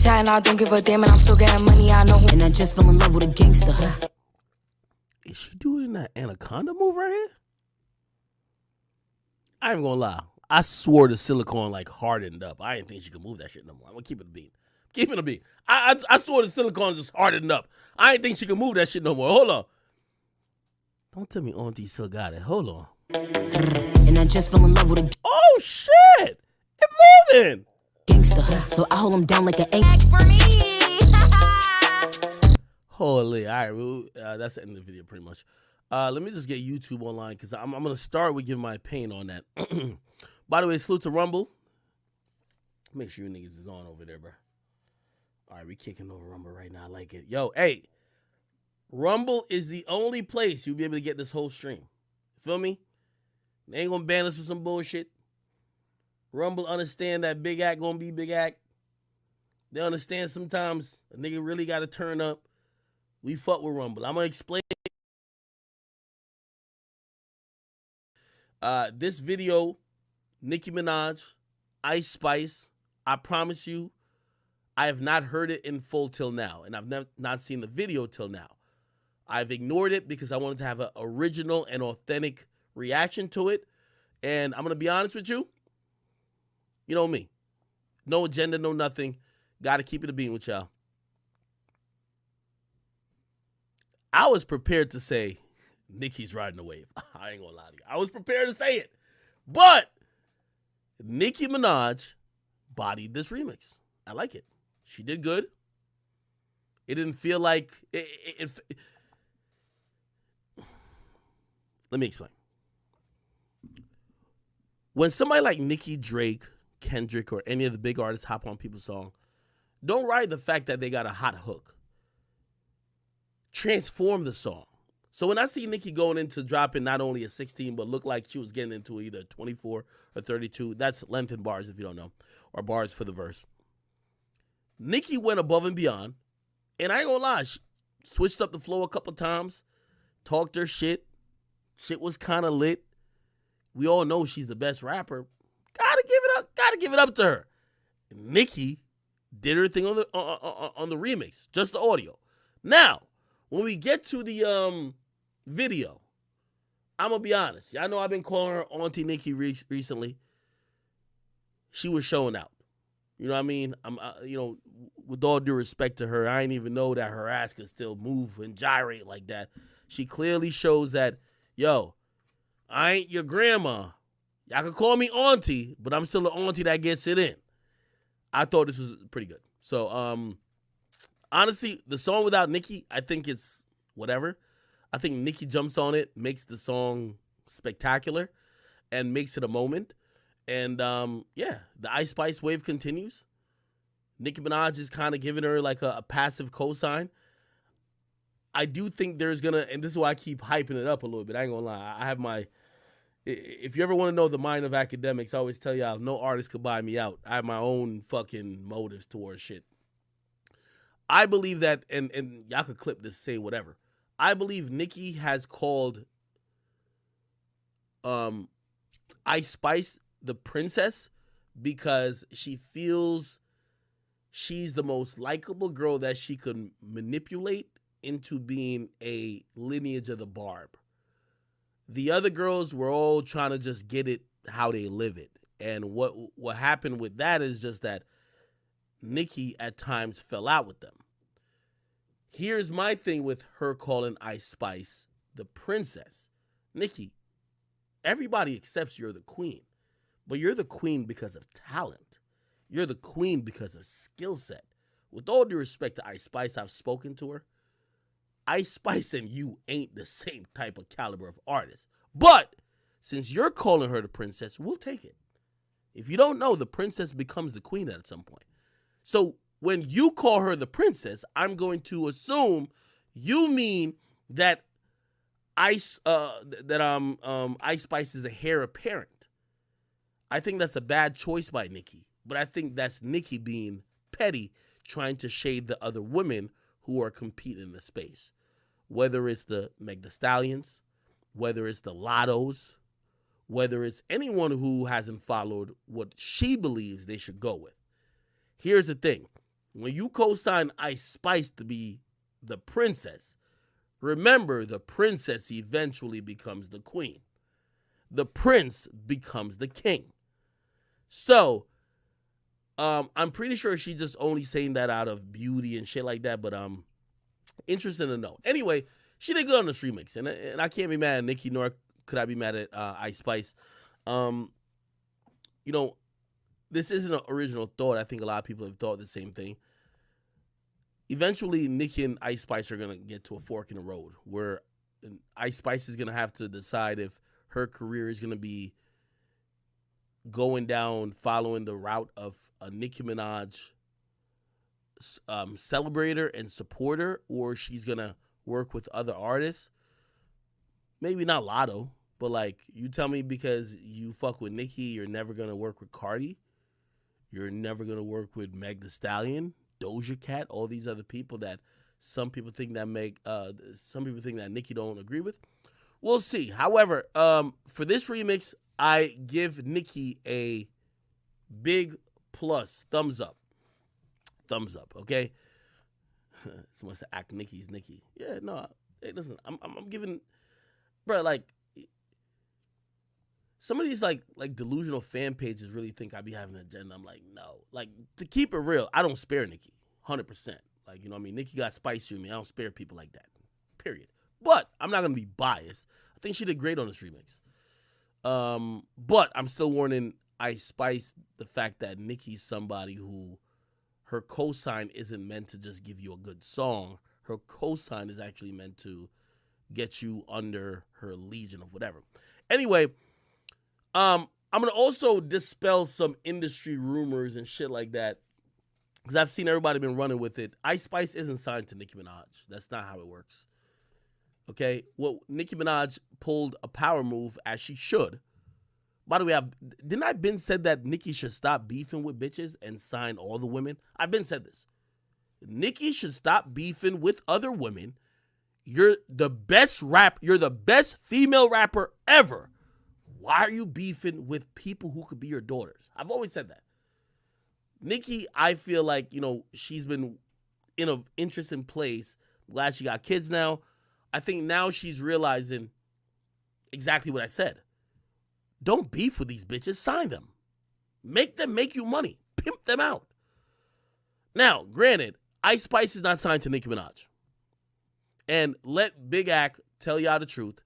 chatting, I don't give a damn, and I'm still getting money, I know who. And I just fell in love with a gangster. Is she doing that anaconda move right here? I ain't gonna lie. I swore the silicone like hardened up. I didn't think she could move that shit no more. I'm gonna keep it a beat. Keep it a beat. I swore the silicone just hardened up. I didn't think she could move that shit no more. Hold on. Don't tell me Auntie still got it. Hold on. And I just fell in love with a oh shit! It moving. Gangster. So I hold him down like an egg for me. Holy, all right. Well, that's the end of the video pretty much. Let me just get YouTube online because I'm gonna start with giving my opinion on that. By the way, salute to Rumble. Make sure you niggas is on over there, bro. All right, we kicking over Rumble right now. I like it. Yo, hey, Rumble is the only place you'll be able to get this whole stream. Feel me? They ain't gonna ban us for some bullshit. Rumble understand that big act gonna be big act. They understand sometimes a nigga really gotta turn up. We fuck with Rumble. I'm gonna explain. This video, Nicki Minaj, Ice Spice, I promise you, I have not heard it in full till now, and I've not seen the video till now. I've ignored it because I wanted to have an original and authentic reaction to it, and I'm going to be honest with you. You know me. No agenda, no nothing. Got to keep it a beat with y'all. I was prepared to say, Nicki's riding the wave. I ain't gonna lie to you. I was prepared to say it. But Nicki Minaj bodied this remix. I like it. She did good. It didn't feel like... Let me explain. When somebody like Nicki, Drake, Kendrick, or any of the big artists hop on people's song, don't ride the fact that they got a hot hook. Transform the song. So when I see Nicki going into dropping not only a 16, but look like she was getting into either 24 or 32, that's length in bars if you don't know, or bars for the verse. Nicki went above and beyond, and I ain't gonna lie, she switched up the flow a couple times, talked her shit. Shit was kind of lit. We all know she's the best rapper. Gotta give it up to her. Nicki did her thing on the remix, just the audio. Now, when we get to the video, I'm gonna be honest. I know I've been calling her Auntie Nicki recently. She was showing out. You know what I mean? With all due respect to her, I didn't even know that her ass could still move and gyrate like that. She clearly shows that, yo, I ain't your grandma. Y'all can call me Auntie, but I'm still an auntie that gets it in. I thought this was pretty good. So, honestly, the song without Nicki, I think it's whatever. I think Nicki jumps on it, makes the song spectacular, and makes it a moment. And, yeah, the Ice Spice wave continues. Nicki Minaj is kind of giving her like a passive cosign. I do think there's going to, and this is why I keep hyping it up a little bit. I ain't going to lie. I have my, if you ever want to know the mind of academics, I always tell y'all, no artist could buy me out. I have my own fucking motives towards shit. I believe that, and y'all could clip this, say whatever. I believe Nicki has called Ice Spice the princess because she feels she's the most likable girl that she could manipulate into being a lineage of the Barb. The other girls were all trying to just get it how they live it. And what happened with that is just that Nicki at times fell out with them. Here's my thing with her calling Ice Spice the princess. Nicki, everybody accepts you're the queen, but you're the queen because of talent. You're the queen because of skill set. With all due respect to Ice Spice, I've spoken to her. Ice Spice and you ain't the same type of caliber of artist. But since you're calling her the princess, we'll take it. If you don't know, the princess becomes the queen at some point. So when you call her the princess, I'm going to assume you mean that Ice Spice is a heir apparent. I think that's a bad choice by Nicki, but I think that's Nicki being petty, trying to shade the other women who are competing in the space. Whether it's the Meg Thee Stallions, whether it's the Lottos, whether it's anyone who hasn't followed what she believes they should go with. Here's the thing. When you co-sign Ice Spice to be the princess, remember the princess eventually becomes the queen. The prince becomes the king. So, I'm pretty sure she's just only saying that out of beauty and shit like that, but interesting to know. Anyway, she did good on this remix, and I can't be mad at Nicki, nor could I be mad at Ice Spice. You know, this isn't an original thought. I think a lot of people have thought the same thing. Eventually, Nicki and Ice Spice are going to get to a fork in the road where Ice Spice is going to have to decide if her career is going to be going down following the route of a Nicki Minaj celebrator and supporter, or she's going to work with other artists. Maybe not Lotto, but like, you tell me because you fuck with Nicki, you're never going to work with Cardi. You're never going to work with Meg Thee Stallion, Doja Cat, all these other people that some people think that Nicki don't agree with. We'll see. However, for this remix, I give Nicki a big plus. Thumbs up. Thumbs up, okay? Someone said, act Nicki's Nicki. Yeah, no. Hey, listen, I'm giving, bro, like, some of these like delusional fan pages really think I be having an agenda. I'm like, no. Like, to keep it real, I don't spare Nicki, 100%. Like, you know what I mean? Nicki got spicy with me. I don't spare people like that, period. But I'm not going to be biased. I think she did great on this remix. But I'm still warning Ice Spice the fact that Nicki's somebody who her cosign isn't meant to just give you a good song. Her cosign is actually meant to get you under her legion of whatever. Anyway, I'm going to also dispel some industry rumors and shit like that, because I've seen everybody been running with it. Ice Spice isn't signed to Nicki Minaj. That's not how it works. Okay? Well, Nicki Minaj pulled a power move, as she should. By the way, didn't I been said that Nicki should stop beefing with bitches and sign all the women? I've been said this. Nicki should stop beefing with other women. You're the best you're the best female rapper ever. Why are you beefing with people who could be your daughters? I've always said that. Nicki, I feel like, you know, she's been in an interesting place. Glad she got kids now. I think now she's realizing exactly what I said. Don't beef with these bitches. Sign them. Make them make you money. Pimp them out. Now, granted, Ice Spice is not signed to Nicki Minaj. And let Big Act tell y'all the truth.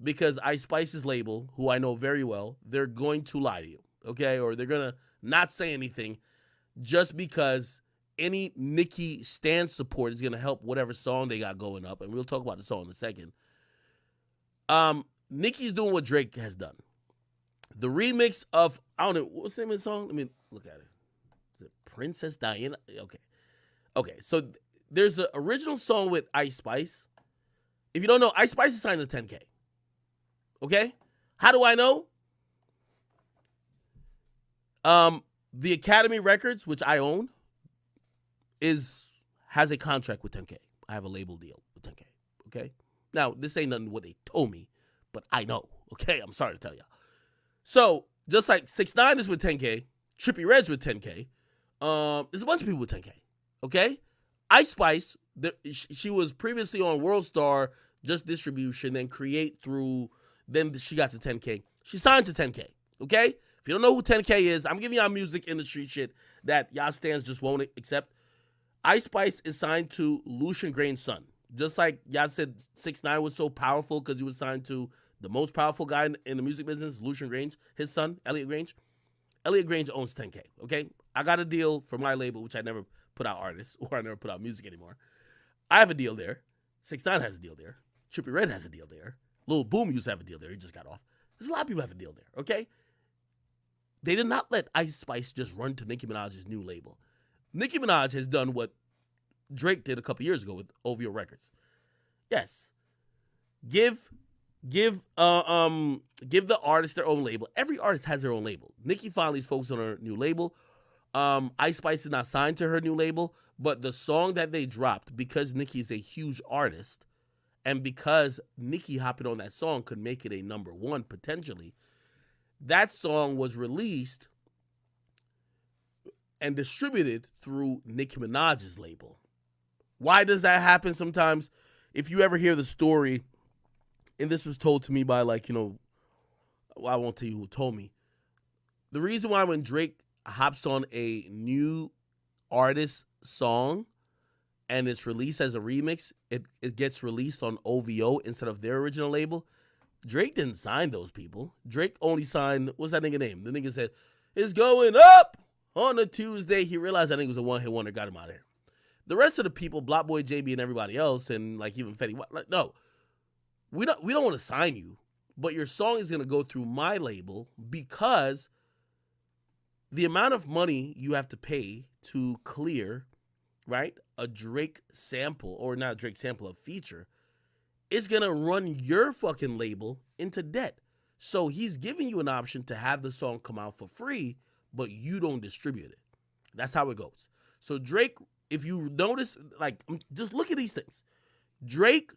Because Ice Spice's label, who I know very well, they're going to lie to you, okay? Or they're going to not say anything just because any Nicki stan support is going to help whatever song they got going up. And we'll talk about the song in a second. Nicki's doing what Drake has done. The remix of, I don't know, what's the name of the song? Let me look at it. Is it Princess Diana? Okay, so there's an original song with Ice Spice. If you don't know, Ice Spice is signed to 10K. Okay? How do I know? The Academy Records, which I own, has a contract with 10K. I have a label deal with 10K. Okay? Now, this ain't nothing what they told me, but I know. Okay? I'm sorry to tell y'all. So, just like 6ix9ine is with 10K, Trippie Redd's with 10K, there's a bunch of people with 10K. Okay? Ice Spice, she was previously on World Star, just distribution, then Create through. Then she got to 10K. She signed to 10K, okay? If you don't know who 10K is, I'm giving y'all music industry shit that y'all stands just won't accept. Ice Spice is signed to Lucian Grainge's son. Just like y'all said 6ix9ine was so powerful because he was signed to the most powerful guy in the music business, Lucian Grainge, his son, Elliot Grainge. Elliot Grainge owns 10K, okay? I got a deal for my label, which I never put out artists, or I never put out music anymore. I have a deal there. 6ix9ine has a deal there. Trippie Redd has a deal there. Lil Boom used to have a deal there. He just got off. There's a lot of people have a deal there, okay? They did not let Ice Spice just run to Nicki Minaj's new label. Nicki Minaj has done what Drake did a couple years ago with OVO Records. Yes. Give the artist their own label. Every artist has their own label. Nicki finally is focused on her new label. Ice Spice is not signed to her new label, but the song that they dropped, because Nicki is a huge artist, and because Nicki hopping on that song could make it a number one potentially, that song was released and distributed through Nicki Minaj's label. Why does that happen sometimes? If you ever hear the story, and this was told to me by well, I won't tell you who told me. The reason why when Drake hops on a new artist song and it's released as a remix, it gets released on OVO instead of their original label. Drake didn't sign those people. Drake only signed, what's that nigga name? The nigga said, it's going up on a Tuesday. He realized that nigga was a one-hit wonder, got him out of here. The rest of the people, Block Boy, JB, and everybody else, and even Fetty, no, we don't want to sign you, but your song is going to go through my label because the amount of money you have to pay to clear, right, a Drake sample, or not a Drake sample, a feature, is going to run your fucking label into debt. So he's giving you an option to have the song come out for free, but you don't distribute it. That's how it goes. So Drake, if you notice, just look at these things. Drake,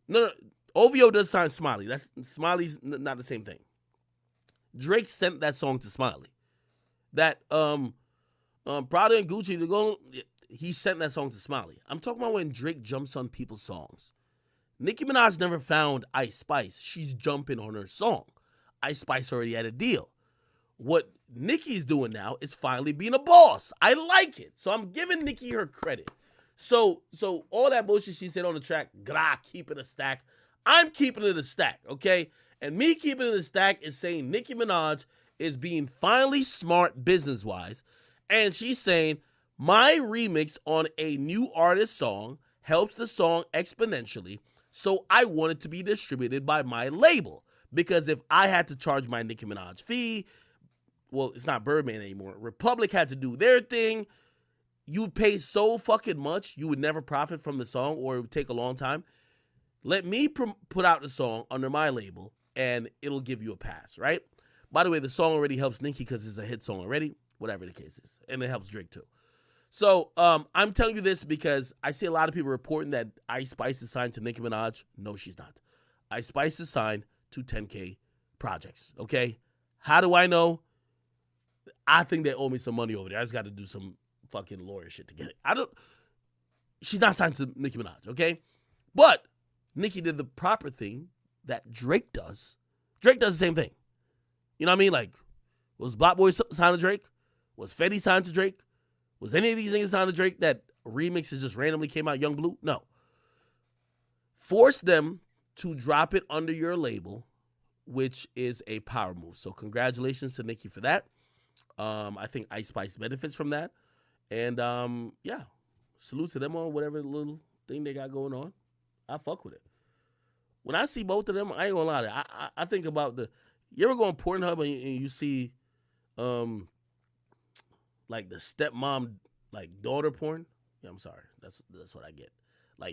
no, OVO does sign Smiley. Smiley's not the same thing. Drake sent that song to Smiley. That Prada and Gucci, he sent that song to Smiley. I'm talking about when Drake jumps on people's songs. Nicki Minaj never found Ice Spice. She's jumping on her song. Ice Spice already had a deal. What Nicki's doing now is finally being a boss. I like it. So I'm giving Nicki her credit. So all that bullshit she said on the track, keep it a stack. I'm keeping it a stack, okay? And me keeping it a stack is saying Nicki Minaj is being finally smart business-wise, and she's saying, my remix on a new artist song helps the song exponentially, so I want it to be distributed by my label. Because if I had to charge my Nicki Minaj fee, well, it's not Birdman anymore. Republic had to do their thing. You would pay so fucking much, you would never profit from the song, or it would take a long time. Let me put out the song under my label, and it'll give you a pass, right? By the way, the song already helps Nicki because it's a hit song already, whatever the case is. And it helps Drake too. So I'm telling you this because I see a lot of people reporting that Ice Spice is signed to Nicki Minaj. No, she's not. Ice Spice is signed to 10K projects, okay? How do I know? I think they owe me some money over there. I just got to do some fucking lawyer shit to get it. She's not signed to Nicki Minaj, okay? But Nicki did the proper thing that Drake does. Drake does the same thing. You know what I mean? Was Block Boy signed to Drake? Was Fetty signed to Drake? Was any of these things signed to Drake that remixes just randomly came out Young Blue? No. Force them to drop it under your label, which is a power move. So congratulations to Nicki for that. I think Ice Spice benefits from that. And, yeah, salute to them on whatever little thing they got going on. I fuck with it. When I see both of them, I ain't gonna lie to you. I think about you ever go on Pornhub and you see, the stepmom, daughter porn? Yeah, I'm sorry. That's what I get.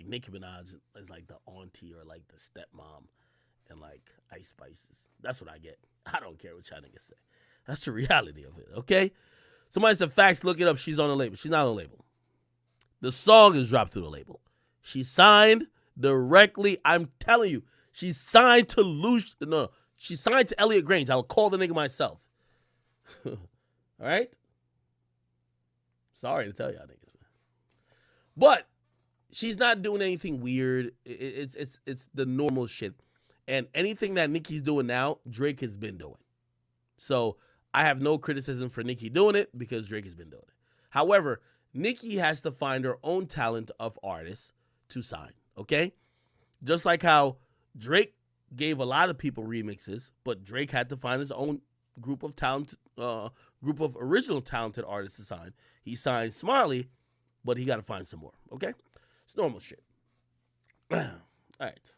Nicki Minaj is the auntie or the stepmom and Ice Spices. That's what I get. I don't care what y'all niggas say. That's the reality of it, okay? Somebody said facts, look it up. She's on a label. She's not on a label. The song is dropped through the label. She signed directly. I'm telling you, she's signed to she's signed to Elliot Grange. I'll call the nigga myself. All right? Sorry to tell y'all niggas, man. But she's not doing anything weird. It's the normal shit. And anything that Nicki's doing now, Drake has been doing. So I have no criticism for Nicki doing it because Drake has been doing it. However, Nicki has to find her own talent of artists to sign, okay? Just like how Drake gave a lot of people remixes, but Drake had to find his own group of original talented artists to sign. He signed Smiley, but he got to find some more, okay? It's normal shit. All right.